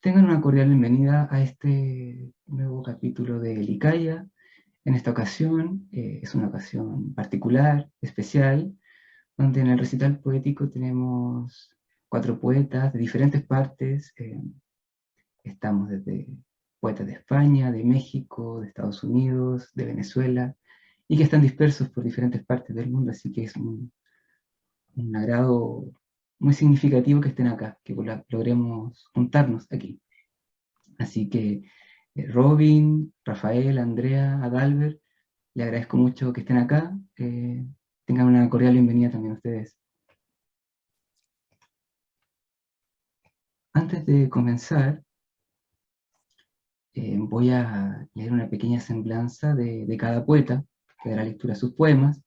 Tengan una cordial bienvenida a este nuevo capítulo de Licaya. En esta ocasión es una ocasión particular, especial, donde en el recital poético tenemos cuatro poetas de diferentes partes. Estamos desde poetas de España, de México, de Estados Unidos, de Venezuela, y que están dispersos por diferentes partes del mundo, así que es un agrado muy significativo que estén acá, que logremos juntarnos aquí. Así que Robin, Rafael, Andrea, Adalbert, le agradezco mucho que estén acá. Tengan una cordial bienvenida también ustedes. Antes de comenzar, voy a leer una pequeña semblanza de cada poeta, que dará lectura a sus poemas,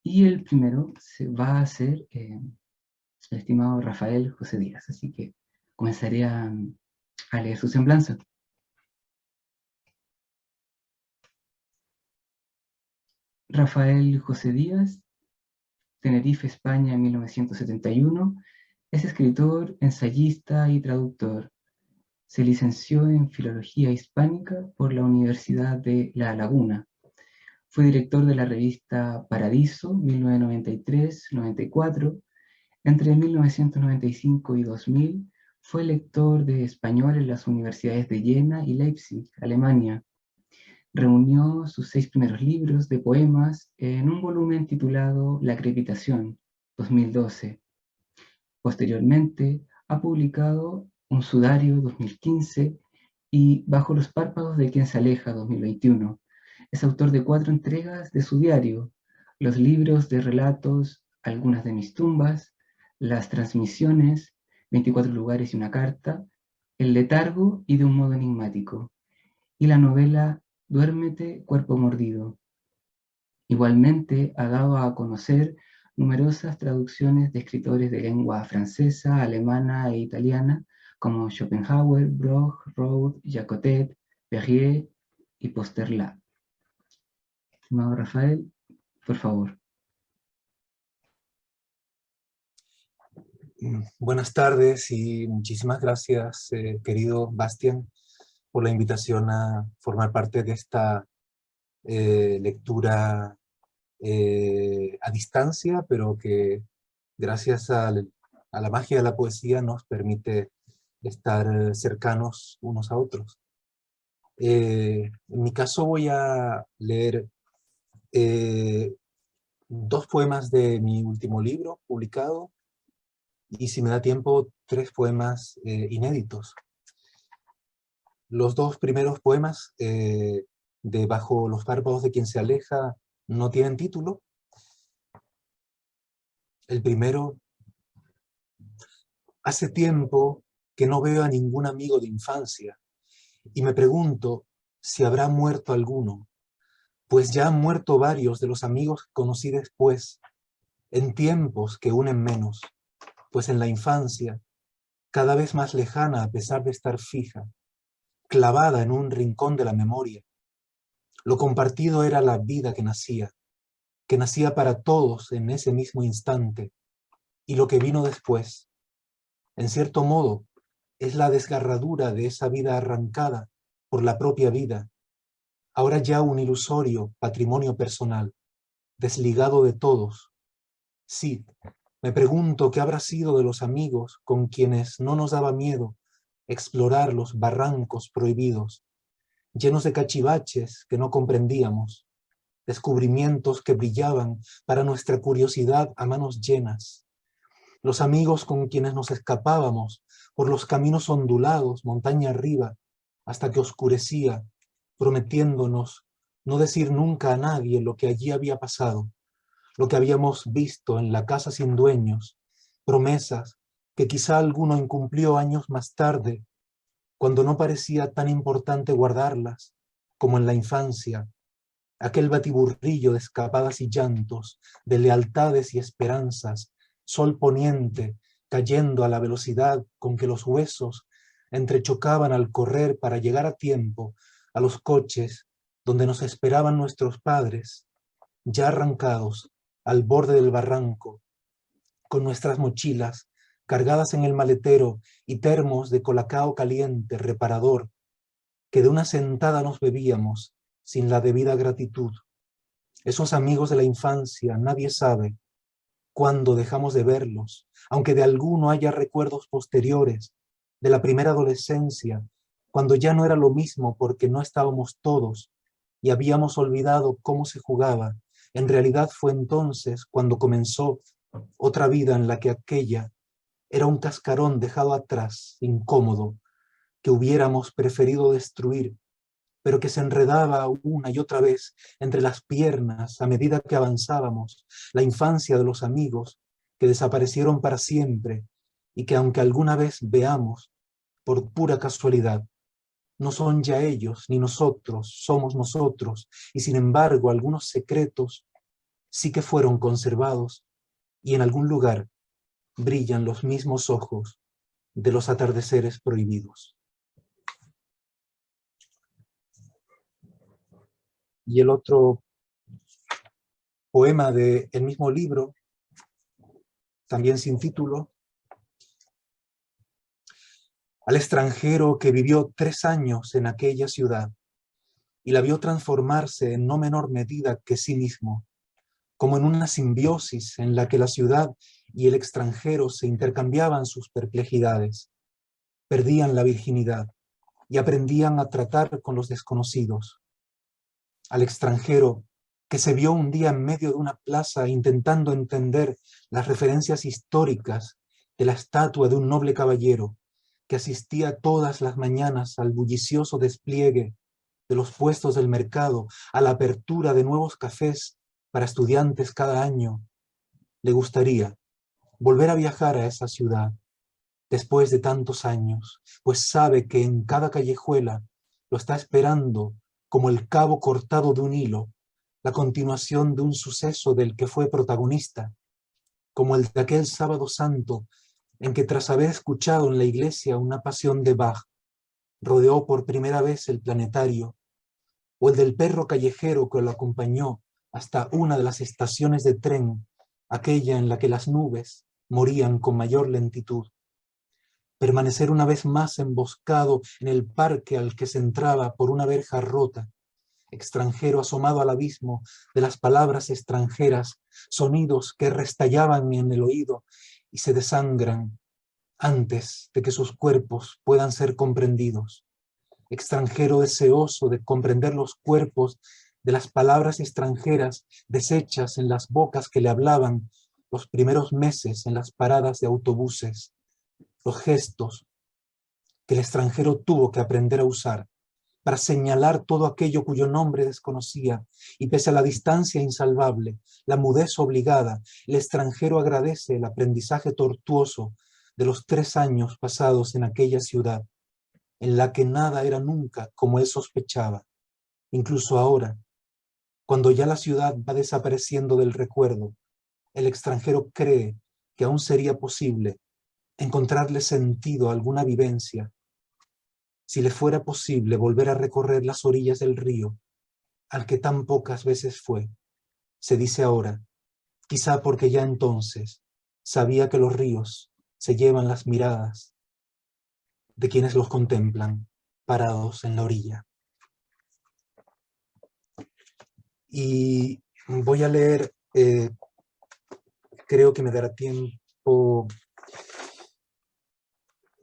y el primero se va a hacer el estimado Rafael José Díaz, así que comenzaré a leer su semblanza. Rafael José Díaz, Tenerife, España, 1971, es escritor, ensayista y traductor. Se licenció en Filología Hispánica por la Universidad de La Laguna. Fue director de la revista Paradiso, 1993-94. Entre 1995 y 2000 fue lector de español en las universidades de Jena y Leipzig, Alemania. Reunió sus 6 primeros libros de poemas en un volumen titulado La Crepitación, 2012. Posteriormente, ha publicado Un sudario, 2015, y Bajo los párpados de quien se aleja, 2021. Es autor de 4 entregas de su diario, los libros de relatos Algunas de mis tumbas, Las transmisiones, 24 lugares y una carta, El letargo y De un modo enigmático, y la novela Duérmete, cuerpo mordido. Igualmente ha dado a conocer numerosas traducciones de escritores de lengua francesa, alemana e italiana, como Schopenhauer, Bloch, Roth, Jacotet, Perrier y Posterlat. Estimado Rafael, por favor. Buenas tardes y muchísimas gracias, querido Bastián, por la invitación a formar parte de esta lectura a distancia, pero que gracias a la magia de la poesía nos permite estar cercanos unos a otros. En mi caso voy a leer 2 poemas de mi último libro publicado, y si me da tiempo, 3 poemas inéditos. Los 2 primeros poemas, de Bajo los párpados de quien se aleja, no tienen título. El primero: hace tiempo que no veo a ningún amigo de infancia, y me pregunto si habrá muerto alguno, pues ya han muerto varios de los amigos que conocí después, en tiempos que unen menos, pues en la infancia, cada vez más lejana a pesar de estar fija, clavada en un rincón de la memoria, lo compartido era la vida que nacía para todos en ese mismo instante, y lo que vino después, en cierto modo, es la desgarradura de esa vida arrancada por la propia vida, ahora ya un ilusorio patrimonio personal, desligado de todos. Sí, me pregunto qué habrá sido de los amigos con quienes no nos daba miedo explorar los barrancos prohibidos, llenos de cachivaches que no comprendíamos, descubrimientos que brillaban para nuestra curiosidad a manos llenas, los amigos con quienes nos escapábamos por los caminos ondulados, montaña arriba, hasta que oscurecía, prometiéndonos no decir nunca a nadie lo que allí había pasado, lo que habíamos visto en la casa sin dueños, promesas que quizá alguno incumplió años más tarde, cuando no parecía tan importante guardarlas como en la infancia, aquel batiburrillo de escapadas y llantos, de lealtades y esperanzas, sol poniente cayendo a la velocidad con que los huesos entrechocaban al correr para llegar a tiempo a los coches donde nos esperaban nuestros padres, ya arrancados al borde del barranco, con nuestras mochilas cargadas en el maletero, y termos de colacao caliente, reparador, que de una sentada nos bebíamos sin la debida gratitud. Esos amigos de la infancia, nadie sabe cuándo dejamos de verlos, aunque de alguno haya recuerdos posteriores, de la primera adolescencia, cuando ya no era lo mismo porque no estábamos todos y habíamos olvidado cómo se jugaba. En realidad fue entonces cuando comenzó otra vida en la que aquella era un cascarón dejado atrás, incómodo, que hubiéramos preferido destruir, pero que se enredaba una y otra vez entre las piernas a medida que avanzábamos, la infancia de los amigos que desaparecieron para siempre y que aunque alguna vez veamos por pura casualidad, no son ya ellos ni nosotros, somos nosotros, y sin embargo algunos secretos sí que fueron conservados y en algún lugar brillan los mismos ojos de los atardeceres prohibidos. Y el otro poema del mismo libro, también sin título, al extranjero que vivió 3 años en aquella ciudad y la vio transformarse en no menor medida que sí mismo, como en una simbiosis en la que la ciudad y el extranjero se intercambiaban sus perplejidades, perdían la virginidad y aprendían a tratar con los desconocidos. Al extranjero que se vio un día en medio de una plaza intentando entender las referencias históricas de la estatua de un noble caballero que asistía todas las mañanas al bullicioso despliegue de los puestos del mercado, a la apertura de nuevos cafés para estudiantes cada año. Le gustaría volver a viajar a esa ciudad después de tantos años, pues sabe que en cada callejuela lo está esperando como el cabo cortado de un hilo, la continuación de un suceso del que fue protagonista, como el de aquel sábado santo en que tras haber escuchado en la iglesia una pasión de Bach, rodeó por primera vez el planetario, o el del perro callejero que lo acompañó hasta una de las estaciones de tren, aquella en la que las nubes morían con mayor lentitud. Permanecer una vez más emboscado en el parque al que se entraba por una verja rota, extranjero asomado al abismo de las palabras extranjeras, sonidos que restallaban en el oído y se desangran antes de que sus cuerpos puedan ser comprendidos. Extranjero deseoso de comprender los cuerpos de las palabras extranjeras deshechas en las bocas que le hablaban los primeros meses en las paradas de autobuses, los gestos que el extranjero tuvo que aprender a usar para señalar todo aquello cuyo nombre desconocía, y pese a la distancia insalvable, la mudez obligada, el extranjero agradece el aprendizaje tortuoso de los 3 años pasados en aquella ciudad, en la que nada era nunca como él sospechaba. Incluso ahora, cuando ya la ciudad va desapareciendo del recuerdo, el extranjero cree que aún sería posible encontrarle sentido a alguna vivencia, si le fuera posible volver a recorrer las orillas del río, al que tan pocas veces fue. Se dice ahora, quizá porque ya entonces sabía que los ríos se llevan las miradas de quienes los contemplan parados en la orilla. Y voy a leer, creo que me dará tiempo,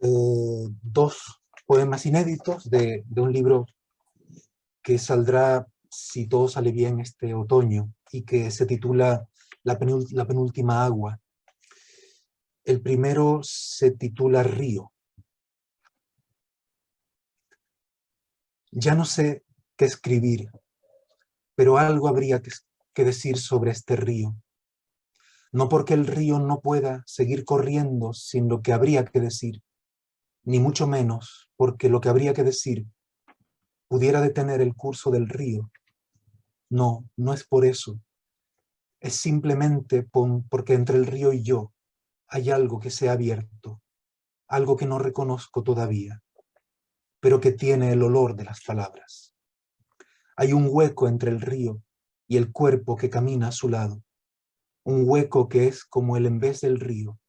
2 poemas inéditos de un libro que saldrá, si todo sale bien, este otoño, y que se titula La penúltima agua. El primero se titula Río. Ya no sé qué escribir, pero algo habría que decir sobre este río. No porque el río no pueda seguir corriendo sin lo que habría que decir, ni mucho menos porque lo que habría que decir pudiera detener el curso del río. No, no es por eso. Es simplemente porque entre el río y yo hay algo que se ha abierto, algo que no reconozco todavía, pero que tiene el olor de las palabras. Hay un hueco entre el río y el cuerpo que camina a su lado, un hueco que es como el en vez del río,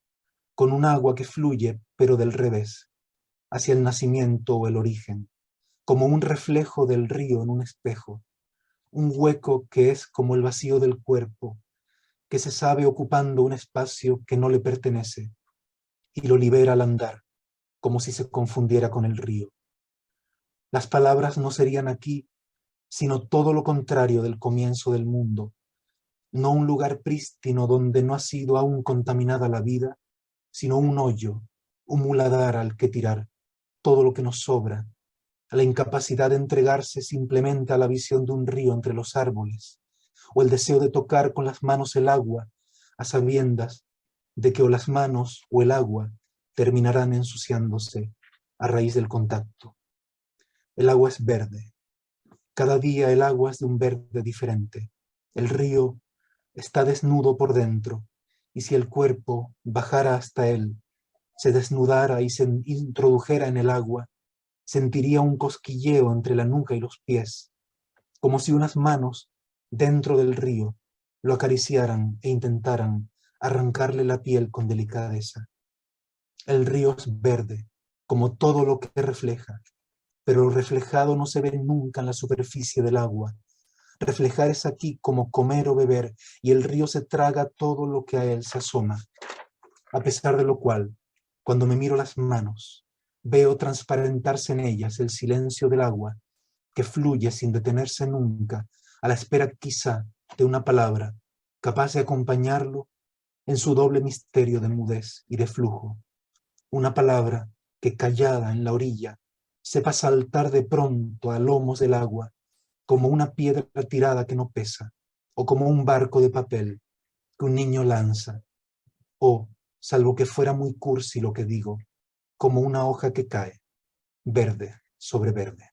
con un agua que fluye, pero del revés, hacia el nacimiento o el origen, como un reflejo del río en un espejo, un hueco que es como el vacío del cuerpo, que se sabe ocupando un espacio que no le pertenece, y lo libera al andar, como si se confundiera con el río. Las palabras no serían aquí, sino todo lo contrario del comienzo del mundo, no un lugar prístino donde no ha sido aún contaminada la vida, sino un hoyo, un muladar al que tirar todo lo que nos sobra, a la incapacidad de entregarse simplemente a la visión de un río entre los árboles, o el deseo de tocar con las manos el agua, a sabiendas de que o las manos o el agua terminarán ensuciándose a raíz del contacto. El agua es verde. Cada día el agua es de un verde diferente. El río está desnudo por dentro, y si el cuerpo bajara hasta él, se desnudara y se introdujera en el agua, sentiría un cosquilleo entre la nuca y los pies, como si unas manos dentro del río lo acariciaran e intentaran arrancarle la piel con delicadeza. El río es verde, como todo lo que refleja, pero lo reflejado no se ve nunca en la superficie del agua. Reflejar es aquí como comer o beber, y el río se traga todo lo que a él se asoma. A pesar de lo cual, cuando me miro las manos, veo transparentarse en ellas el silencio del agua, que fluye sin detenerse nunca, a la espera quizá de una palabra, capaz de acompañarlo en su doble misterio de mudez y de flujo. Una palabra que, callada en la orilla, sepa saltar de pronto a lomos del agua, como una piedra tirada que no pesa, o como un barco de papel que un niño lanza, o, salvo que fuera muy cursi lo que digo, como una hoja que cae, verde sobre verde.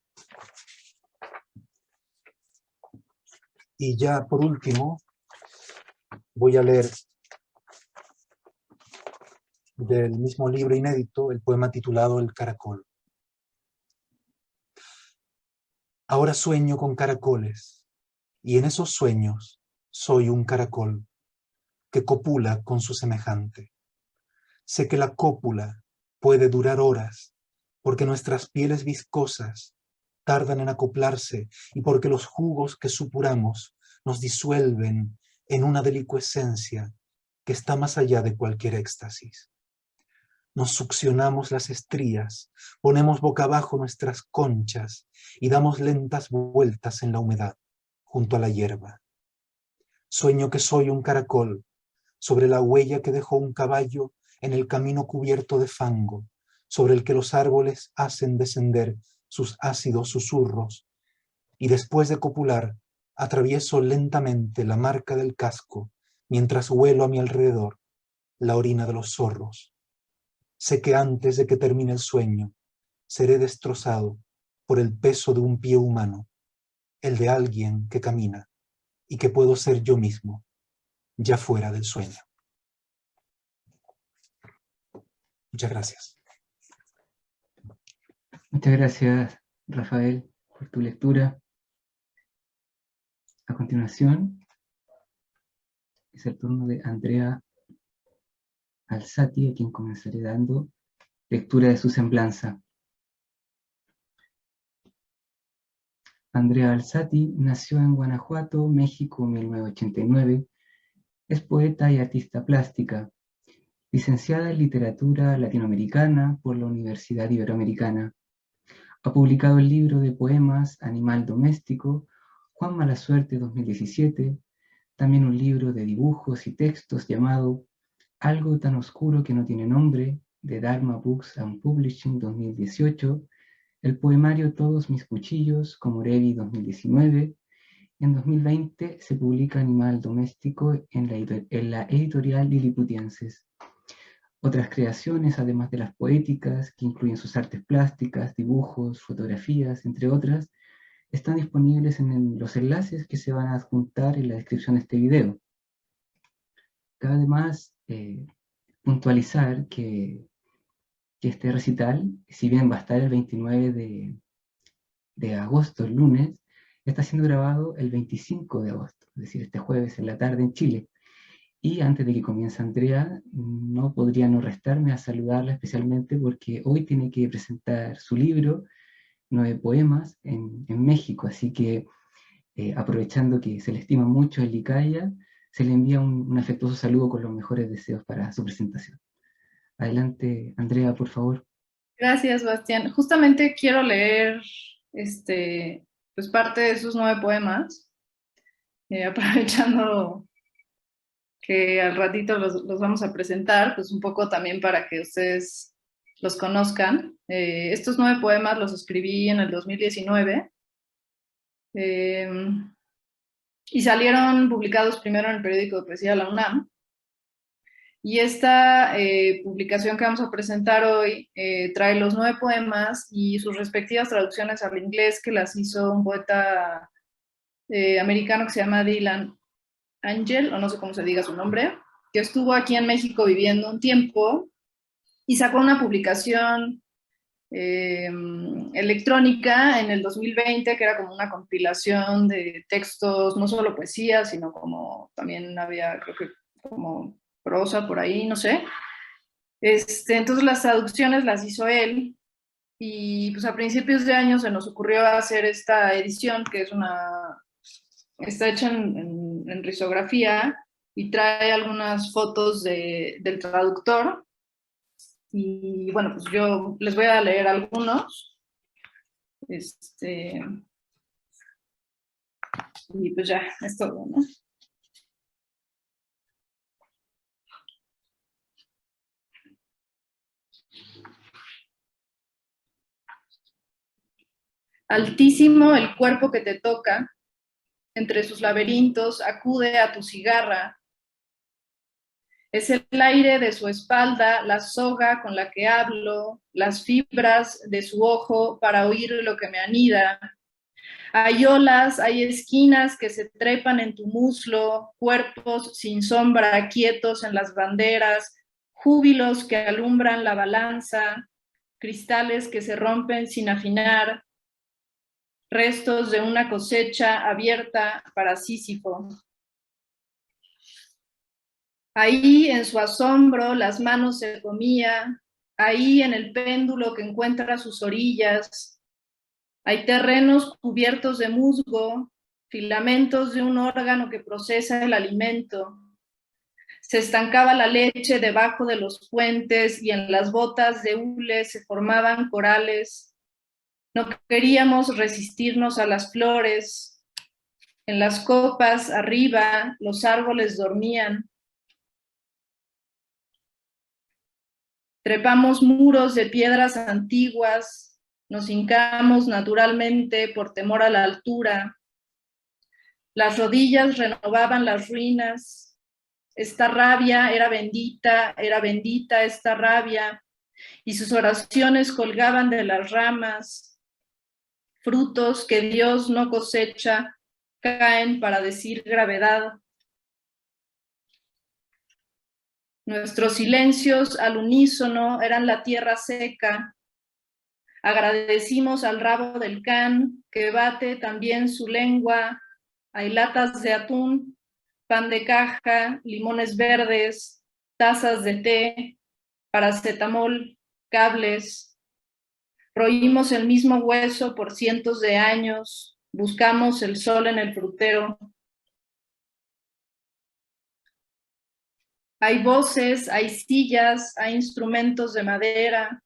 Y ya por último, voy a leer del mismo libro inédito el poema titulado El caracol. Ahora sueño con caracoles, y en esos sueños soy un caracol que copula con su semejante. Sé que la cópula puede durar horas, porque nuestras pieles viscosas tardan en acoplarse y porque los jugos que supuramos nos disuelven en una delicuescencia que está más allá de cualquier éxtasis. Nos succionamos las estrías, ponemos boca abajo nuestras conchas y damos lentas vueltas en la humedad, junto a la hierba. Sueño que soy un caracol, sobre la huella que dejó un caballo en el camino cubierto de fango, sobre el que los árboles hacen descender sus ácidos susurros, y después de copular, atravieso lentamente la marca del casco, mientras huelo a mi alrededor la orina de los zorros. Sé que antes de que termine el sueño, seré destrozado por el peso de un pie humano, el de alguien que camina, y que puedo ser yo mismo, ya fuera del sueño. Muchas gracias. Muchas gracias, Rafael, por tu lectura. A continuación, es el turno de Andrea Alzati, a quien comenzaré dando lectura de su semblanza. Andrea Alzati nació en Guanajuato, México, en 1989. Es poeta y artista plástica, licenciada en Literatura Latinoamericana por la Universidad Iberoamericana. Ha publicado el libro de poemas Animal Doméstico, Juan Malasuerte 2017, también un libro de dibujos y textos llamado Algo tan oscuro que no tiene nombre, de Dharma Books and Publishing 2018, el poemario Todos mis cuchillos, Komorebi 2019, y en 2020 se publica Animal Doméstico en la editorial Liliputienses. Otras creaciones, además de las poéticas, que incluyen sus artes plásticas, dibujos, fotografías, entre otras, están disponibles en los enlaces que se van a adjuntar en la descripción de este video. Cabe además puntualizar que este recital, si bien va a estar el 29 de agosto, el lunes, está siendo grabado el 25 de agosto, es decir, este jueves en la tarde en Chile. Y antes de que comience Andrea, no podría no restarme a saludarla especialmente porque hoy tiene que presentar su libro, 9 poemas, en México. Así que aprovechando que se le estima mucho el Licaya, se le envía un afectuoso saludo con los mejores deseos para su presentación. Adelante, Andrea, por favor. Gracias, Bastián. Justamente quiero leer pues parte de esos 9 poemas, aprovechando que al ratito los vamos a presentar, pues un poco también para que ustedes los conozcan. Estos 9 poemas los escribí en el 2019 y salieron publicados primero en el periódico de poesía de la UNAM. Y esta publicación que vamos a presentar hoy trae los 9 poemas y sus respectivas traducciones al inglés que las hizo un poeta americano que se llama Dylan Angel, o no sé cómo se diga su nombre, que estuvo aquí en México viviendo un tiempo y sacó una publicación electrónica en el 2020 que era como una compilación de textos, no solo poesía, sino como también había, creo que como prosa por ahí, no sé. Entonces las traducciones las hizo él y pues a principios de año se nos ocurrió hacer esta edición que está hecha en risografía y trae algunas fotos del traductor y bueno, pues yo les voy a leer algunos. Y pues ya, es todo, ¿no? Altísimo el cuerpo que te toca, entre sus laberintos acude a tu cigarra. Es el aire de su espalda, la soga con la que hablo, las fibras de su ojo para oír lo que me anida. Hay olas, hay esquinas que se trepan en tu muslo, cuerpos sin sombra quietos en las banderas, júbilos que alumbran la balanza, cristales que se rompen sin afinar, restos de una cosecha abierta para Sísifo. Ahí en su asombro las manos se comía, ahí en el péndulo que encuentra sus orillas, hay terrenos cubiertos de musgo, filamentos de un órgano que procesa el alimento. Se estancaba la leche debajo de los puentes y en las botas de hule se formaban corales. No queríamos resistirnos a las flores. En las copas arriba los árboles dormían. Trepamos muros de piedras antiguas, nos hincamos naturalmente por temor a la altura. Las rodillas renovaban las ruinas. Esta rabia era bendita esta rabia, y sus oraciones colgaban de las ramas. Frutos que Dios no cosecha caen para decir gravedad. Nuestros silencios al unísono eran la tierra seca. Agradecimos al rabo del can que bate también su lengua. Hay latas de atún, pan de caja, limones verdes, tazas de té, paracetamol, cables. Roímos el mismo hueso por cientos de años. Buscamos el sol en el frutero. Hay voces, hay sillas, hay instrumentos de madera.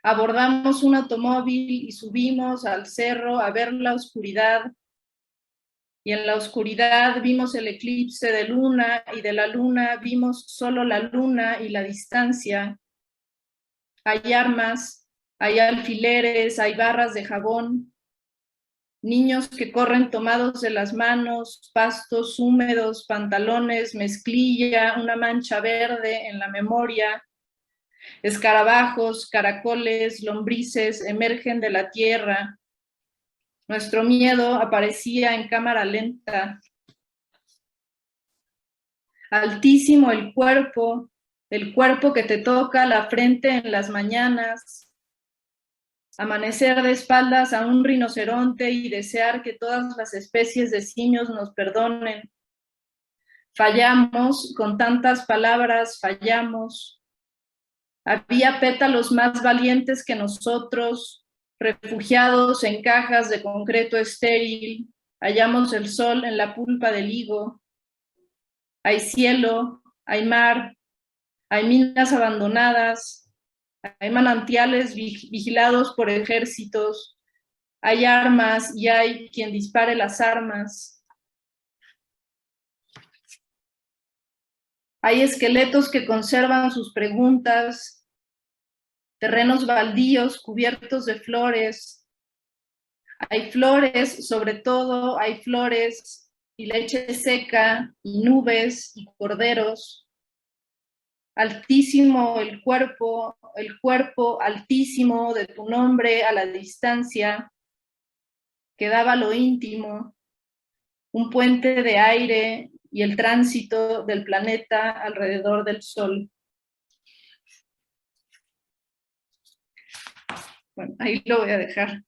Abordamos un automóvil y subimos al cerro a ver la oscuridad. Y en la oscuridad vimos el eclipse de luna y de la luna vimos solo la luna y la distancia. Hay armas, hay alfileres, hay barras de jabón. Niños que corren tomados de las manos, pastos húmedos, pantalones, mezclilla, una mancha verde en la memoria. Escarabajos, caracoles, lombrices emergen de la tierra. Nuestro miedo aparecía en cámara lenta. Altísimo el cuerpo que te toca la frente en las mañanas. Amanecer de espaldas a un rinoceronte y desear que todas las especies de simios nos perdonen. Fallamos, con tantas palabras fallamos. Había pétalos más valientes que nosotros, refugiados en cajas de concreto estéril. Hallamos el sol en la pulpa del higo. Hay cielo, hay mar, hay minas abandonadas, hay manantiales vigilados por ejércitos, hay armas y hay quien dispare las armas. Hay esqueletos que conservan sus preguntas, terrenos baldíos cubiertos de flores. Hay flores, sobre todo hay flores y leche seca y nubes y corderos. Altísimo el cuerpo altísimo de tu nombre a la distancia, quedaba lo íntimo, un puente de aire y el tránsito del planeta alrededor del sol. Bueno, ahí lo voy a dejar.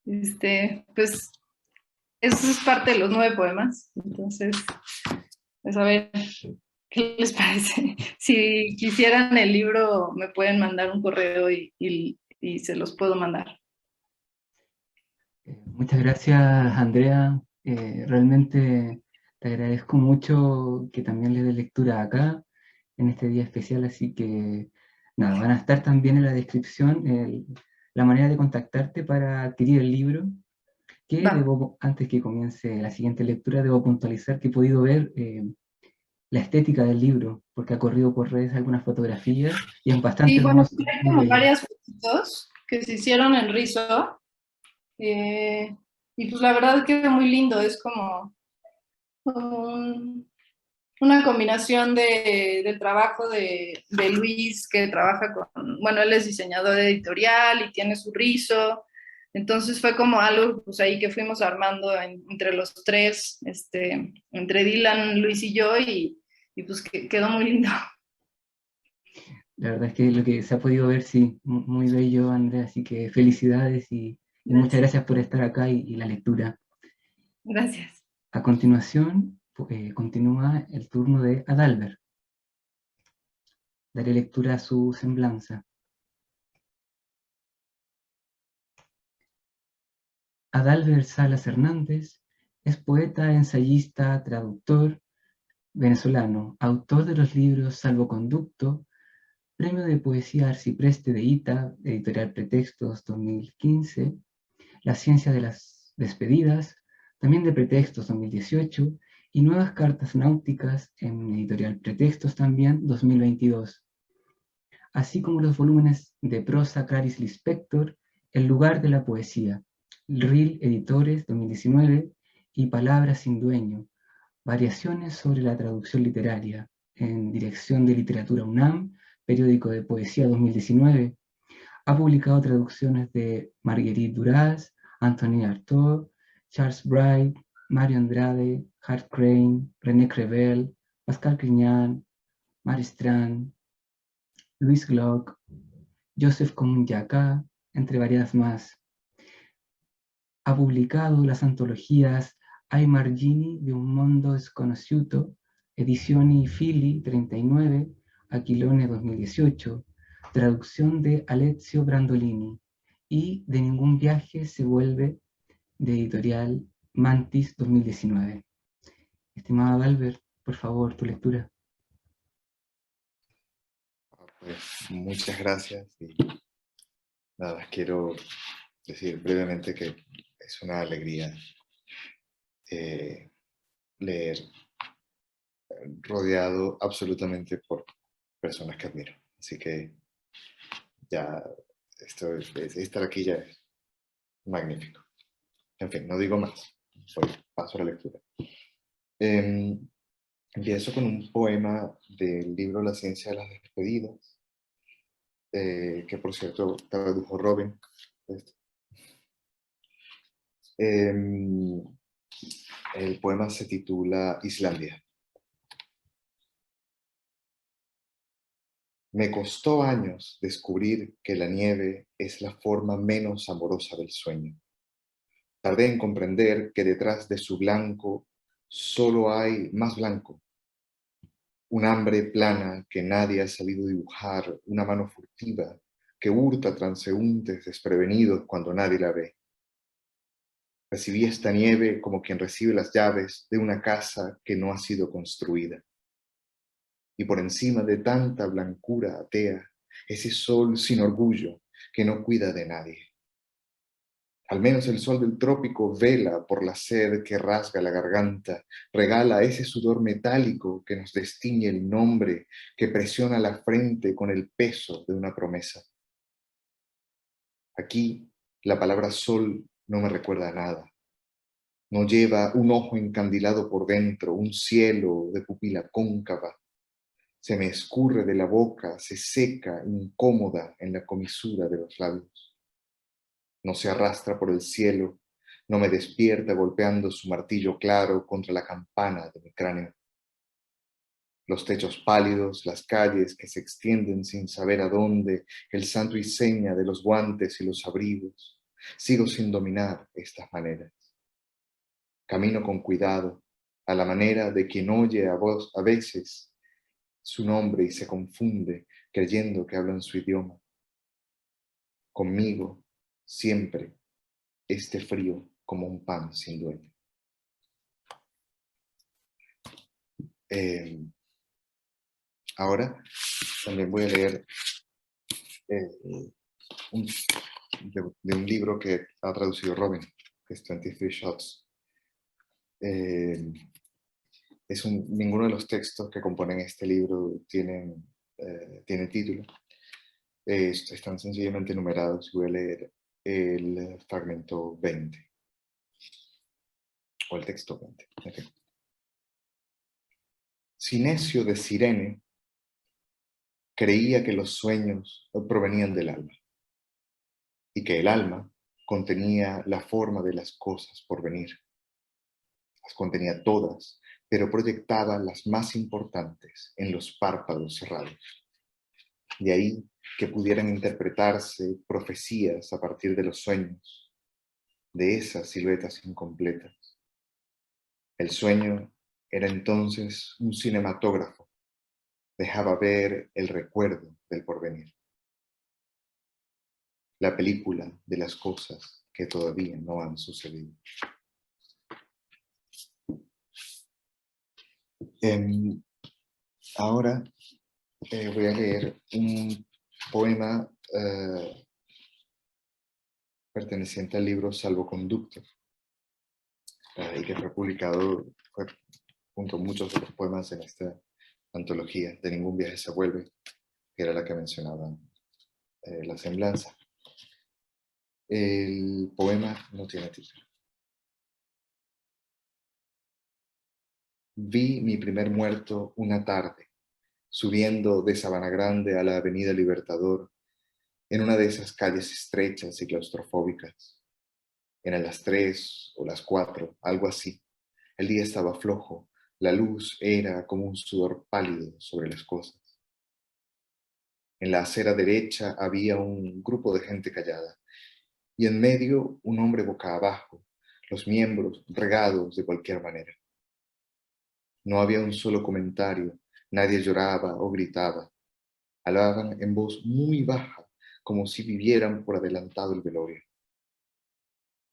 Pues, eso es parte de los 9 poemas. Entonces, pues a ver, ¿qué les parece? Si quisieran el libro, me pueden mandar un correo y se los puedo mandar. Muchas gracias, Andrea. Realmente te agradezco mucho que también le dé lectura acá, en este día especial, así que nada, van a estar también en la descripción la manera de contactarte para adquirir el libro, que antes que comience la siguiente lectura, debo puntualizar que he podido ver la estética del libro, porque ha corrido por redes algunas fotografías y es bastante hermoso. Hay como varias fotos que se hicieron en rizo, y pues la verdad queda muy lindo, es como una combinación del trabajo de Luis, que trabaja bueno, él es diseñador editorial y tiene su rizo, entonces fue como algo pues ahí que fuimos armando entre los tres, entre Dylan, Luis y yo, y pues quedó muy lindo. La verdad es que lo que se ha podido ver, sí, muy bello, Andrea, así que felicidades y muchas gracias por estar acá y la lectura. Gracias. A continuación, continúa el turno de Adalbert. Daré lectura a su semblanza. Adalbert Salas Hernández es poeta, ensayista, traductor venezolano, autor de los libros Salvoconducto, Premio de Poesía Arcipreste de Ita, Editorial Pretextos 2015, La Ciencia de las Despedidas, también de Pretextos 2018, y Nuevas Cartas Náuticas en Editorial Pretextos también 2022, así como los volúmenes de prosa Clarice Lispector, El lugar de la poesía, RIL Editores 2019 y Palabras sin dueño, Variaciones sobre la traducción literaria, en Dirección de Literatura UNAM, Periódico de Poesía 2019. Ha publicado traducciones de Marguerite Duras, Anthony Artaud, Charles Bright, Mario Andrade, Hart Crane, René Crevel, Pascal Crignan, Mary Strand, Luis Glock, Joseph Komunyaká, entre varias más. Ha publicado las antologías Ai margini di un mondo sconosciuto, Edizioni Fili 39, Aquilone 2018, traducción de Alessio Brandolini, y De ningún viaje se vuelve, de editorial Mantis 2019. Estimado Albert, por favor, tu lectura. Pues muchas gracias y nada, quiero decir brevemente que es una alegría leer rodeado absolutamente por personas que admiro. Así que ya estar aquí ya es magnífico. En fin, no digo más. Paso a la lectura. Empiezo con un poema del libro La Ciencia de las Despedidas, que por cierto tradujo Robin. El poema se titula Islandia. Me costó años descubrir que la nieve es la forma menos amorosa del sueño. Tardé en comprender que detrás de su blanco solo hay más blanco. Un hambre plana que nadie ha sabido dibujar, una mano furtiva que hurta transeúntes desprevenidos cuando nadie la ve. Recibí esta nieve como quien recibe las llaves de una casa que no ha sido construida. Y por encima de tanta blancura atea, ese sol sin orgullo que no cuida de nadie. Al menos el sol del trópico vela por la sed que rasga la garganta, regala ese sudor metálico que nos destiñe el nombre, que presiona la frente con el peso de una promesa. Aquí, la palabra sol no me recuerda a nada. No lleva un ojo encandilado por dentro, un cielo de pupila cóncava. Se me escurre de la boca, se seca, incómoda en la comisura de los labios. No se arrastra por el cielo, no me despierta golpeando su martillo claro contra la campana de mi cráneo. Los techos pálidos, las calles que se extienden sin saber a dónde, el santo y seña de los guantes y los abrigos. Sigo sin dominar estas maneras. Camino con cuidado, a la manera de quien oye a veces su nombre y se confunde, creyendo que hablan su idioma. Conmigo, siempre, este frío como un pan sin dueño. Ahora también voy a leer de un libro que ha traducido Robin, que es 23 Shots. Ninguno de los textos que componen este libro tiene título. Están sencillamente numerados y voy a leer el fragmento 20. O el texto 20. Okay. Sinesio de Cirene creía que los sueños provenían del alma y que el alma contenía la forma de las cosas por venir. Las contenía todas, pero proyectaba las más importantes en los párpados cerrados. De ahí que pudieran interpretarse profecías a partir de los sueños, de esas siluetas incompletas. El sueño era entonces un cinematógrafo, dejaba ver el recuerdo del porvenir. La película de las cosas que todavía no han sucedido. Ahora voy a leer un poema perteneciente al libro Salvoconducto y que fue publicado junto a muchos otros poemas en esta antología de Ningún viaje se vuelve, que era la que mencionaba la semblanza. El poema no tiene título. Vi mi primer muerto una tarde, subiendo de Sabana Grande a la Avenida Libertador, en una de esas calles estrechas y claustrofóbicas. Eran las 3 o las 4, algo así. El día estaba flojo, la luz era como un sudor pálido sobre las cosas. En la acera derecha había un grupo de gente callada, y en medio un hombre boca abajo, los miembros regados de cualquier manera. No había un solo comentario, nadie lloraba o gritaba. Hablaban en voz muy baja, como si vivieran por adelantado el velorio.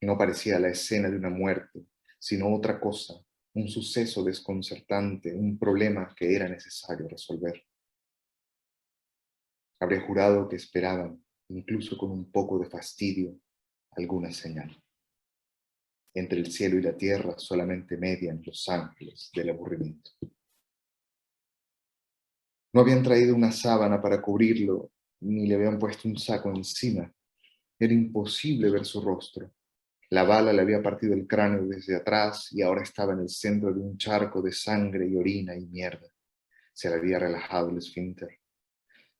No parecía la escena de una muerte, sino otra cosa, un suceso desconcertante, un problema que era necesario resolver. Habría jurado que esperaban, incluso con un poco de fastidio, alguna señal. Entre el cielo y la tierra solamente median los ángeles del aburrimiento. No habían traído una sábana para cubrirlo, ni le habían puesto un saco encima. Era imposible ver su rostro. La bala le había partido el cráneo desde atrás y ahora estaba en el centro de un charco de sangre y orina y mierda. Se le había relajado el esfínter.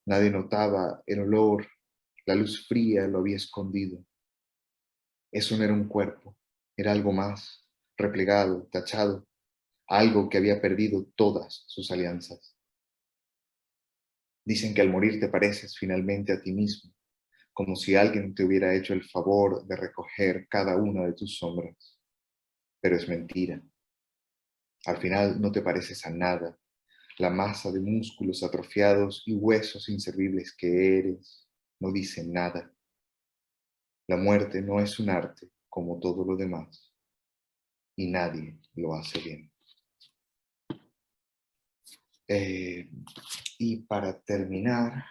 Nadie notaba el olor, la luz fría lo había escondido. Eso no era un cuerpo, era algo más, replegado, tachado, algo que había perdido todas sus alianzas. Dicen que al morir te pareces finalmente a ti mismo, como si alguien te hubiera hecho el favor de recoger cada una de tus sombras. Pero es mentira. Al final no te pareces a nada, la masa de músculos atrofiados y huesos inservibles que eres no dicen nada. La muerte no es un arte como todo lo demás, y nadie lo hace bien. Y para terminar,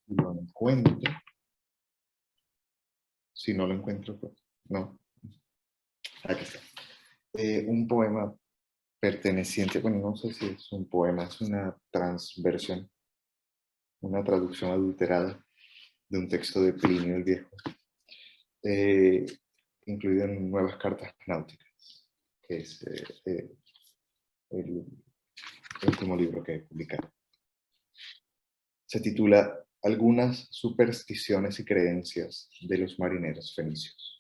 lo encuentro. Si no lo encuentro, pues no. Aquí está. Un poema perteneciente, bueno, no sé si es un poema, es una transversión, una traducción adulterada de un texto de Plinio el Viejo, incluido en Nuevas Cartas Náuticas, que es el último libro que he publicado. Se titula Algunas supersticiones y creencias de los marineros fenicios.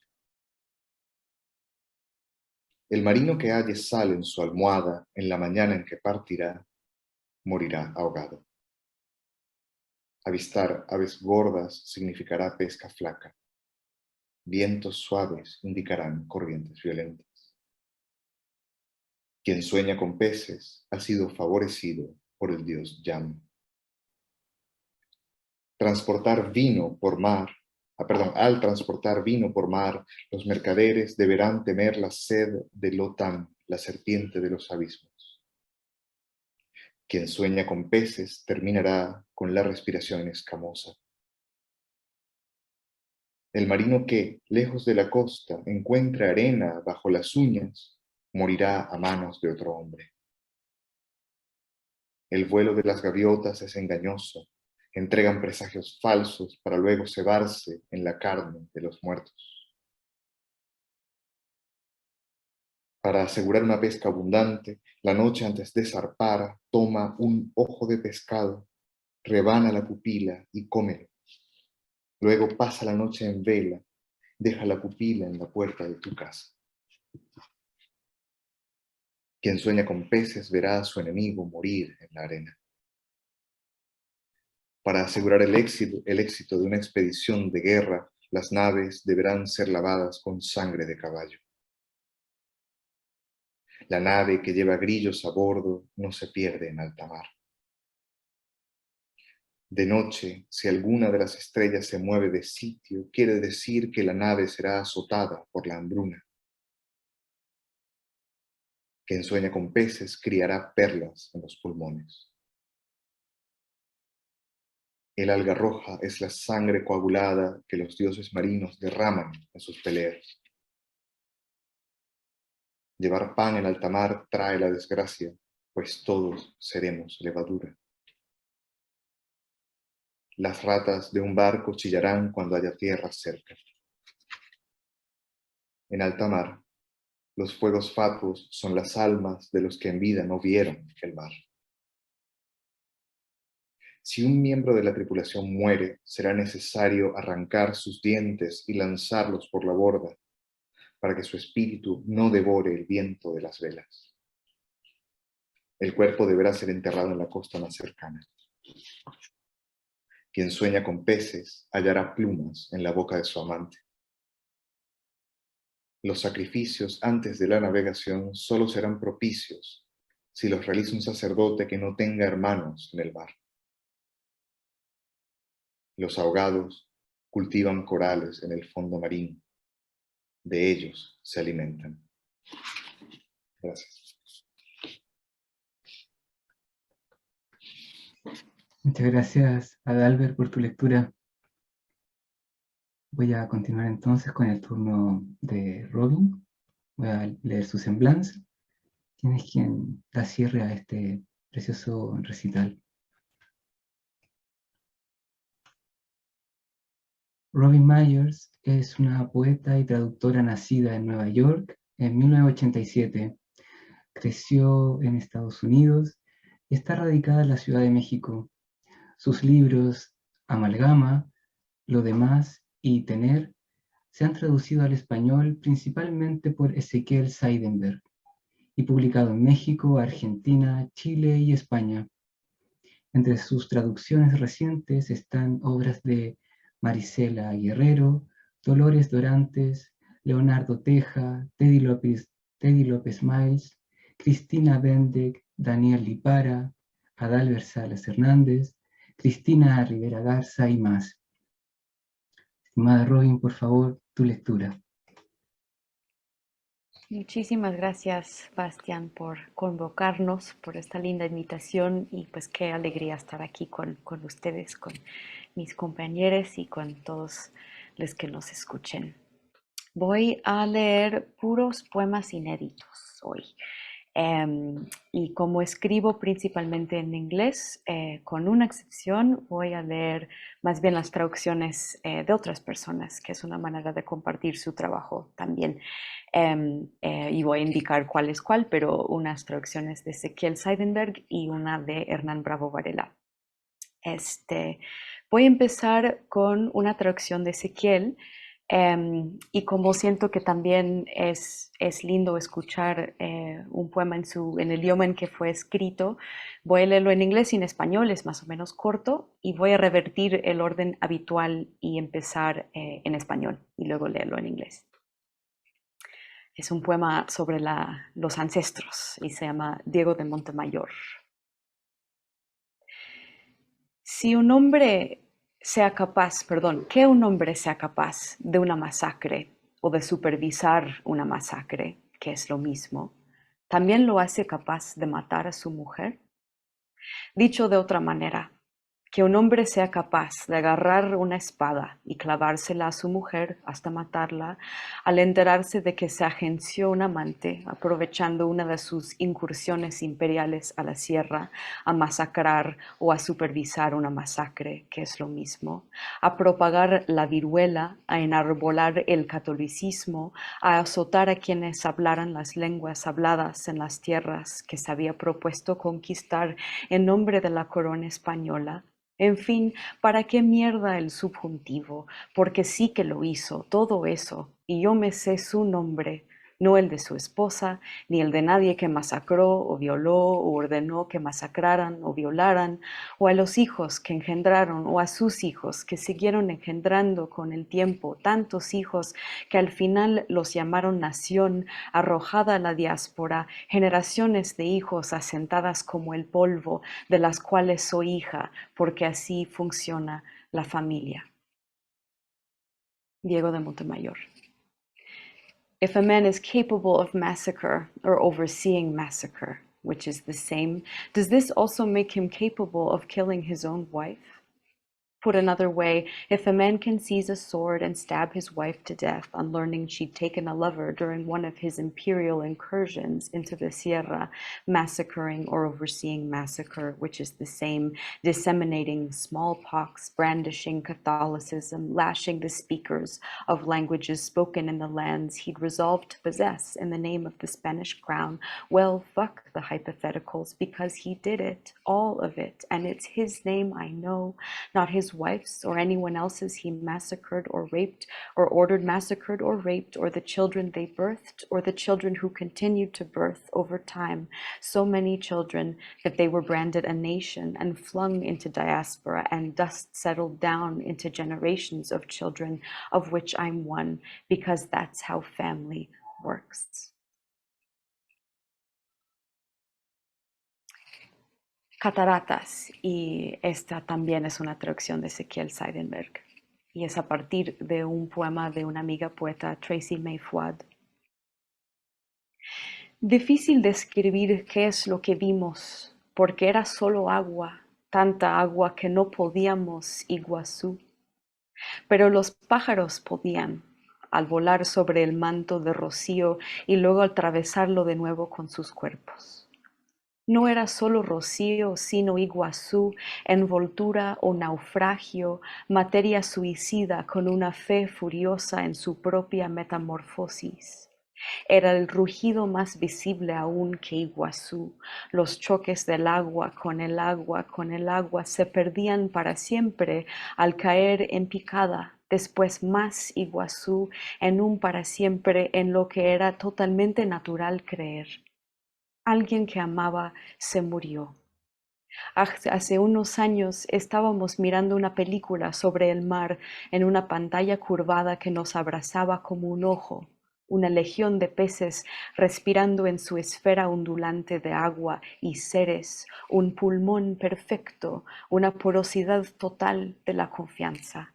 El marino que halle sal en su almohada en la mañana en que partirá, morirá ahogado. Avistar aves gordas significará pesca flaca. Vientos suaves indicarán corrientes violentas. Quien sueña con peces ha sido favorecido por el dios Yam. Al transportar vino por mar, los mercaderes deberán temer la sed de Lotan, la serpiente de los abismos. Quien sueña con peces terminará con la respiración escamosa. El marino que, lejos de la costa, encuentra arena bajo las uñas, morirá a manos de otro hombre. El vuelo de las gaviotas es engañoso, entregan presagios falsos para luego cebarse en la carne de los muertos. Para asegurar una pesca abundante, la noche antes de zarpar, toma un ojo de pescado, rebana la pupila y cómelo. Luego pasa la noche en vela, deja la pupila en la puerta de tu casa. Quien sueña con peces verá a su enemigo morir en la arena. Para asegurar el éxito de una expedición de guerra, las naves deberán ser lavadas con sangre de caballo. La nave que lleva grillos a bordo no se pierde en alta mar. De noche, si alguna de las estrellas se mueve de sitio, quiere decir que la nave será azotada por la hambruna. Quien sueña con peces criará perlas en los pulmones. El alga roja es la sangre coagulada que los dioses marinos derraman en sus peleas. Llevar pan en alta mar trae la desgracia, pues todos seremos levadura. Las ratas de un barco chillarán cuando haya tierra cerca. En alta mar, los fuegos fatuos son las almas de los que en vida no vieron el mar. Si un miembro de la tripulación muere, será necesario arrancar sus dientes y lanzarlos por la borda, para que su espíritu no devore el viento de las velas. El cuerpo deberá ser enterrado en la costa más cercana. Quien sueña con peces hallará plumas en la boca de su amante. Los sacrificios antes de la navegación solo serán propicios si los realiza un sacerdote que no tenga hermanos en el mar. Los ahogados cultivan corales en el fondo marino. De ellos se alimentan. Gracias. Muchas gracias, Adalbert, por tu lectura. Voy a continuar entonces con el turno de Robin. Voy a leer su semblanza. ¿Quién es quien da cierre a este precioso recital? Robin Myers es una poeta y traductora nacida en Nueva York en 1987. Creció en Estados Unidos y está radicada en la Ciudad de México. Sus libros Amalgama, Lo demás y Tener se han traducido al español principalmente por Ezequiel Seidenberg y publicado en México, Argentina, Chile y España. Entre sus traducciones recientes están obras de Marisela Guerrero, Dolores Dorantes, Leonardo Teja, Teddy López Miles, Cristina Bendek, Daniel Lipara, Adalbert Salas Hernández, Cristina Rivera Garza y más. Estimada Robin, por favor, tu lectura. Muchísimas gracias, Bastián, por convocarnos, por esta linda invitación y pues qué alegría estar aquí con ustedes, con mis compañeros y con todos los que nos escuchen. Voy a leer puros poemas inéditos hoy. Y como escribo principalmente en inglés, con una excepción, voy a leer más bien las traducciones de otras personas, que es una manera de compartir su trabajo también. Y voy a indicar cuál es cuál, pero unas traducciones de Ezequiel Seidenberg y una de Hernán Bravo Varela. Voy a empezar con una traducción de Ezequiel. Y como siento que también es lindo escuchar un poema en el idioma en que fue escrito, voy a leerlo en inglés y en español, es más o menos corto, y voy a revertir el orden habitual y empezar en español y luego leerlo en inglés. Es un poema sobre los ancestros y se llama Diego de Montemayor. Que un hombre sea capaz de una masacre o de supervisar una masacre, que es lo mismo, ¿también lo hace capaz de matar a su mujer? Dicho de otra manera, que un hombre sea capaz de agarrar una espada y clavársela a su mujer hasta matarla, al enterarse de que se agenció un amante, aprovechando una de sus incursiones imperiales a la sierra, a masacrar o a supervisar una masacre, que es lo mismo, a propagar la viruela, a enarbolar el catolicismo, a azotar a quienes hablaran las lenguas habladas en las tierras que se había propuesto conquistar en nombre de la corona española. En fin, ¿para qué mierda el subjuntivo? Porque sí que lo hizo, todo eso, y yo me sé su nombre, no el de su esposa, ni el de nadie que masacró o violó o ordenó que masacraran o violaran, o a los hijos que engendraron o a sus hijos que siguieron engendrando con el tiempo, tantos hijos que al final los llamaron nación, arrojada a la diáspora, generaciones de hijos asentadas como el polvo, de las cuales soy hija, porque así funciona la familia. Diego de Montemayor. If a man is capable of massacre or overseeing massacre, which is the same, does this also make him capable of killing his own wife? Put another way, if a man can seize a sword and stab his wife to death on learning she'd taken a lover during one of his imperial incursions into the Sierra, massacring or overseeing massacre, which is the same, disseminating smallpox, brandishing Catholicism, lashing the speakers of languages spoken in the lands he'd resolved to possess in the name of the Spanish crown, well, fuck the hypotheticals, because he did it, all of it, and it's his name I know, not his wife's or anyone else's he massacred or raped or ordered massacred or raped, or the children they birthed or the children who continued to birth over time, so many children that they were branded a nation and flung into diaspora, and dust settled down into generations of children, of which I'm one, because that's how family works. Cataratas, y esta también es una traducción de Ezequiel Seidenberg, y es a partir de un poema de una amiga poeta, Tracy May Fuad. Difícil describir qué es lo que vimos, porque era solo agua, tanta agua que no podíamos Iguazú, pero los pájaros podían, al volar sobre el manto de rocío y luego atravesarlo de nuevo con sus cuerpos. No era solo rocío, sino Iguazú, envoltura o naufragio, materia suicida con una fe furiosa en su propia metamorfosis. Era el rugido más visible aún que Iguazú. Los choques del agua con el agua se perdían para siempre al caer en picada. Después más Iguazú en un para siempre en lo que era totalmente natural creer. Alguien que amaba se murió. Hace unos años estábamos mirando una película sobre el mar en una pantalla curvada que nos abrazaba como un ojo. una legión de peces respirando en su esfera ondulante de agua y seres, un pulmón perfecto, una porosidad total de la confianza.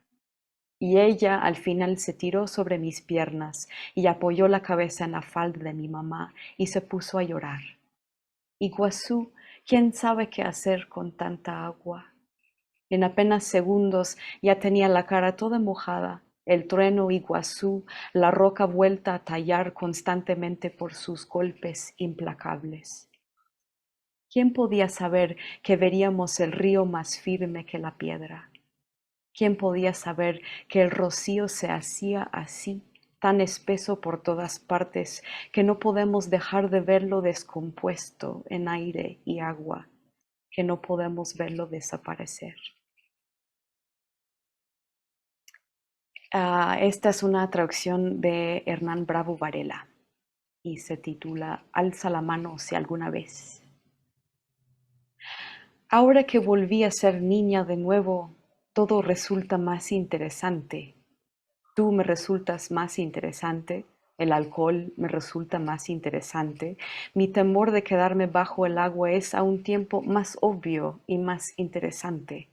Y ella al final se tiró sobre mis piernas y apoyó la cabeza en la falda de mi mamá y se puso a llorar. Iguazú, ¿quién sabe qué hacer con tanta agua? En apenas segundos ya tenía la cara toda mojada, el trueno Iguazú, la roca vuelta a tallar constantemente por sus golpes implacables. ¿Quién podía saber que veríamos el río más firme que la piedra? ¿Quién podía saber que el rocío se hacía así, tan espeso por todas partes, que no podemos dejar de verlo descompuesto en aire y agua, que no podemos verlo desaparecer? Esta es una traducción de Hernán Bravo Varela y se titula Alza la mano si alguna vez. Ahora que volví a ser niña de nuevo, todo resulta más interesante. Tú me resultas más interesante, el alcohol me resulta más interesante, mi temor de quedarme bajo el agua es a un tiempo más obvio y más interesante.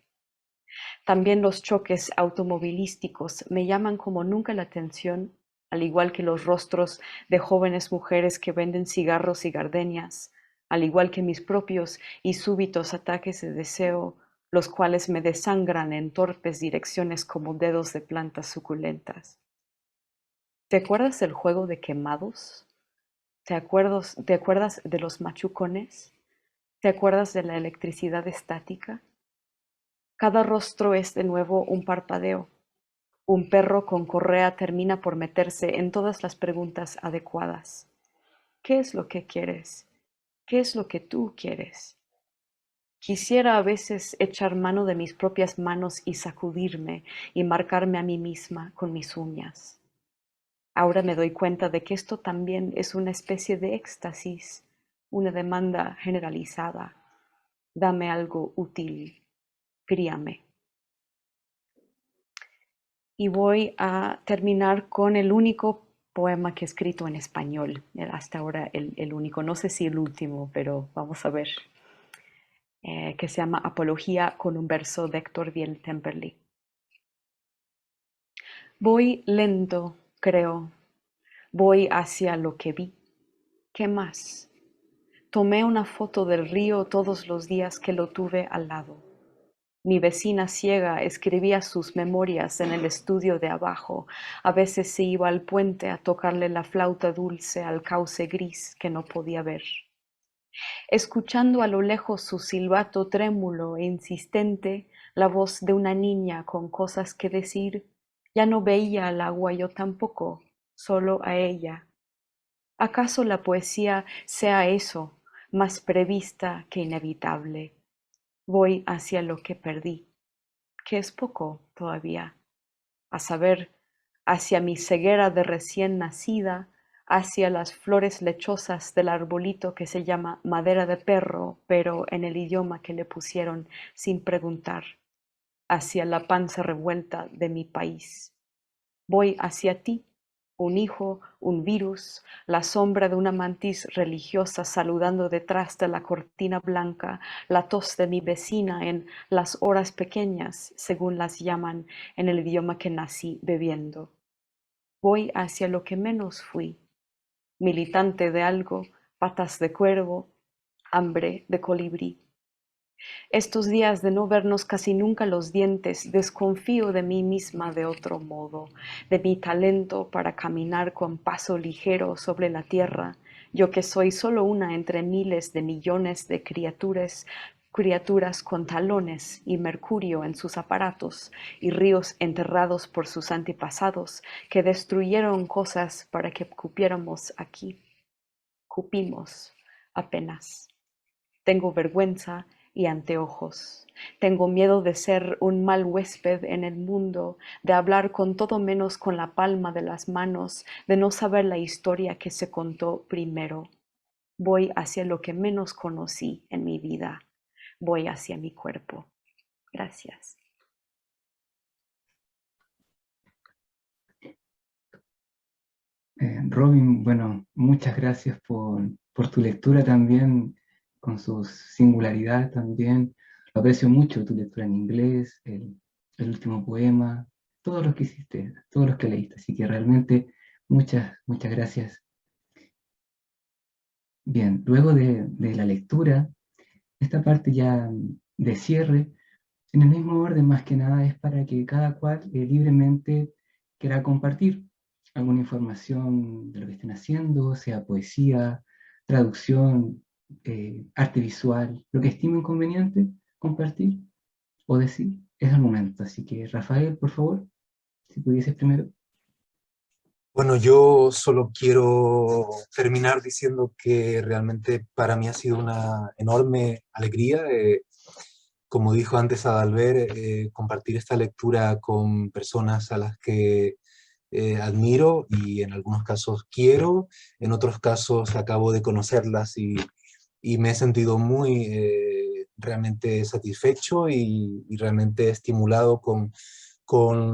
También los choques automovilísticos me llaman como nunca la atención, al igual que los rostros de jóvenes mujeres que venden cigarros y gardenias, al igual que mis propios y súbitos ataques de deseo, los cuales me desangran en torpes direcciones como dedos de plantas suculentas. ¿Te acuerdas del juego de quemados? ¿Te acuerdas de los machucones? ¿Te acuerdas de la electricidad estática? Cada rostro es de nuevo un parpadeo. Un perro con correa termina por meterse en todas las preguntas adecuadas. ¿Qué es lo que quieres? ¿Qué es lo que tú quieres? Quisiera a veces echar mano de mis propias manos y sacudirme y marcarme a mí misma con mis uñas. Ahora me doy cuenta de que esto también es una especie de éxtasis, una demanda generalizada. Dame algo útil, críame. Y voy a terminar con el único poema que he escrito en español, hasta ahora el único, no sé si el último, pero vamos a ver, que se llama Apología con un verso de Héctor Viel Temperley. Voy lento, creo, voy hacia lo que vi. ¿Qué más? Tomé una foto del río todos los días que lo tuve al lado. Mi vecina ciega escribía sus memorias en el estudio de abajo. A veces se iba al puente a tocarle la flauta dulce al cauce gris que no podía ver. Escuchando a lo lejos su silbato trémulo e insistente, la voz de una niña con cosas que decir, ya no veía al agua yo tampoco, solo a ella. ¿Acaso la poesía sea eso, más prevista que inevitable? Voy hacia lo que perdí, que es poco todavía, a saber, hacia mi ceguera de recién nacida, hacia las flores lechosas del arbolito que se llama madera de perro, pero en el idioma que le pusieron sin preguntar, hacia la panza revuelta de mi país. Voy hacia ti, un hijo, un virus, la sombra de una mantis religiosa saludando detrás de la cortina blanca, la tos de mi vecina en las horas pequeñas, según las llaman en el idioma que nací bebiendo. Voy hacia lo que menos fui, militante de algo, patas de cuervo, hambre de colibrí. Estos días de no vernos casi nunca los dientes, desconfío de mí misma de otro modo, de mi talento para caminar con paso ligero sobre la tierra, yo que soy solo una entre miles de millones de criaturas con talones y mercurio en sus aparatos y ríos enterrados por sus antepasados que destruyeron cosas para que cupiéramos aquí. Cupimos apenas. Tengo vergüenza y anteojos. Tengo miedo de ser un mal huésped en el mundo, de hablar con todo menos con la palma de las manos, de no saber la historia que se contó primero. Voy hacia lo que menos conocí en mi vida. Voy hacia mi cuerpo. Gracias. Robin, bueno, muchas gracias por tu lectura también, con su singularidad también. Lo aprecio mucho, tu lectura en inglés, el último poema, todos los que hiciste, todos los que leíste. Así que realmente muchas gracias. Bien, luego de la lectura, esta parte ya de cierre, en el mismo orden más que nada es para que cada cual libremente quiera compartir alguna información de lo que estén haciendo, sea poesía, traducción, arte visual, lo que estimen conveniente compartir o decir, es el momento. Así que Rafael, por favor, si pudieses primero. Bueno, yo solo quiero terminar diciendo que realmente para mí ha sido una enorme alegría, como dijo antes Adalbert, compartir esta lectura con personas a las que admiro y en algunos casos quiero, en otros casos acabo de conocerlas y me he sentido muy realmente satisfecho y realmente estimulado con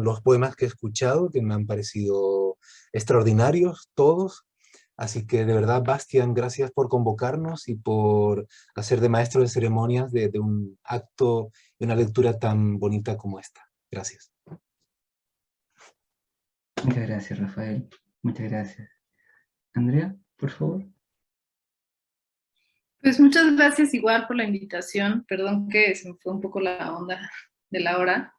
los poemas que he escuchado, que me han parecido extraordinarios todos. Así que de verdad, Bastián, gracias por convocarnos y por hacer de maestro de ceremonias de un acto y una lectura tan bonita como esta. Gracias. Muchas gracias, Rafael. Muchas gracias. Andrea, por favor. Pues muchas gracias igual por la invitación. Perdón que se me fue un poco la onda de la hora.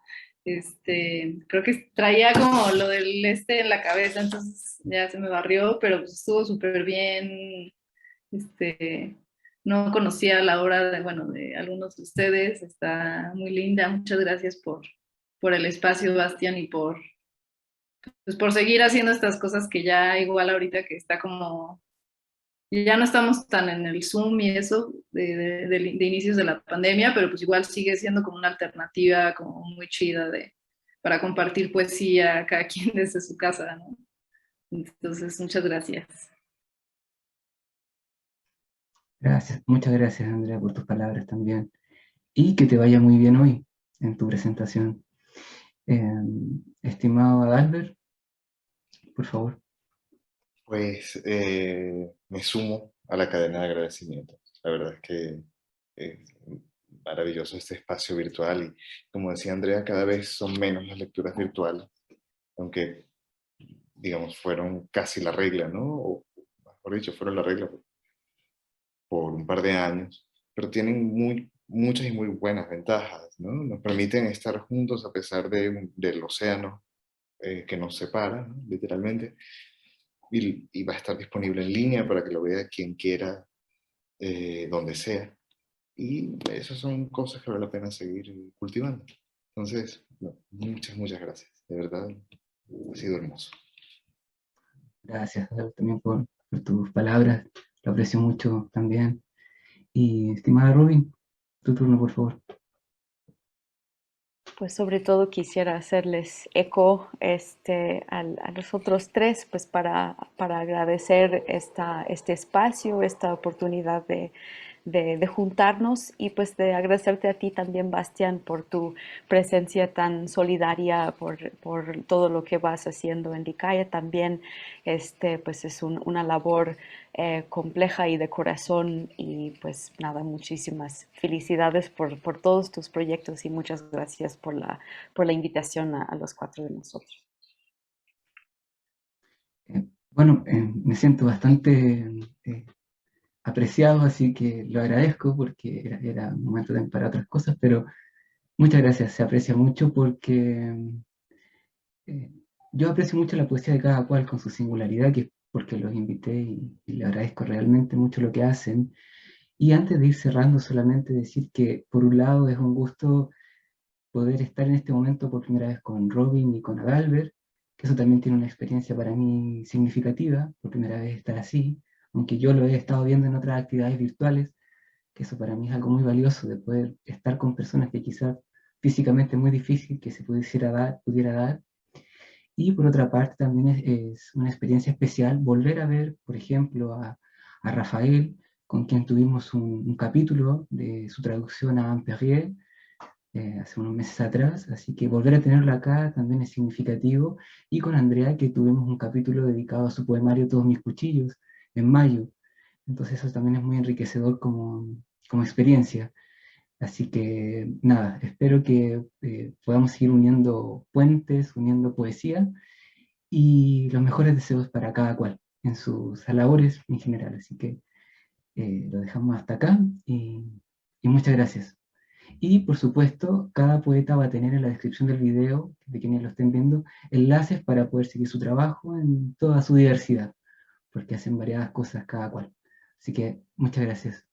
Creo que traía como lo del en la cabeza, entonces ya se me barrió, pero pues estuvo súper bien. No conocía la obra de, bueno, de algunos de ustedes. Está muy linda. Muchas gracias por el espacio, Bastián, y pues por seguir haciendo estas cosas que ya igual ahorita que está como ya no estamos tan en el Zoom y eso de inicios de la pandemia, pero pues igual sigue siendo como una alternativa como muy chida para compartir poesía cada quien desde su casa, ¿no? Entonces, muchas gracias. Gracias, muchas gracias, Andrea, por tus palabras también. Y que te vaya muy bien hoy en tu presentación. Estimado Adalbert, por favor. Pues me sumo a la cadena de agradecimientos. La verdad es que es maravilloso este espacio virtual y, como decía Andrea, cada vez son menos las lecturas virtuales, aunque, digamos, fueron casi la regla, ¿no? O, mejor dicho, fueron la regla por un par de años, pero tienen muchas y muy buenas ventajas, ¿no? Nos permiten estar juntos a pesar del océano que nos separa, ¿no? Literalmente, y va a estar disponible en línea para que lo vea quien quiera, donde sea. Y esas son cosas que vale la pena seguir cultivando. Entonces, no, muchas gracias. De verdad, ha sido hermoso. Gracias, Adalbert, también por tus palabras. Lo aprecio mucho también. Y estimada Robin, tu turno, por favor. Pues sobre todo quisiera hacerles eco a los otros tres, pues para agradecer este espacio, esta oportunidad de juntarnos y pues de agradecerte a ti también, Bastián, por tu presencia tan solidaria, por todo lo que vas haciendo en Dicaya. También pues es una labor compleja y de corazón y pues nada, muchísimas felicidades por todos tus proyectos y muchas gracias por la invitación a los cuatro de nosotros. Bueno, me siento bastante apreciado, así que lo agradezco porque era un momento también para otras cosas, pero muchas gracias, se aprecia mucho porque eh, yo aprecio mucho la poesía de cada cual con su singularidad, que es porque los invité y le agradezco realmente mucho lo que hacen. Y antes de ir cerrando, solamente decir que por un lado es un gusto poder estar en este momento por primera vez con Robin y con Adalbert, que eso también tiene una experiencia para mí significativa, por primera vez estar así, aunque yo lo he estado viendo en otras actividades virtuales, que eso para mí es algo muy valioso, de poder estar con personas que quizás físicamente es muy difícil que se pudiera dar. Y por otra parte también es una experiencia especial volver a ver, por ejemplo, a Rafael, con quien tuvimos un capítulo de su traducción a Ampérier, hace unos meses atrás, así que volver a tenerlo acá también es significativo, y con Andrea, que tuvimos un capítulo dedicado a su poemario Todos mis cuchillos, en mayo, entonces eso también es muy enriquecedor como experiencia. Así que nada, espero que podamos seguir uniendo puentes, uniendo poesía, y los mejores deseos para cada cual en sus labores en general. Así que lo dejamos hasta acá, y muchas gracias. Y por supuesto, cada poeta va a tener en la descripción del video, de quienes lo estén viendo, enlaces para poder seguir su trabajo en toda su diversidad, porque hacen variadas cosas cada cual. Así que muchas gracias.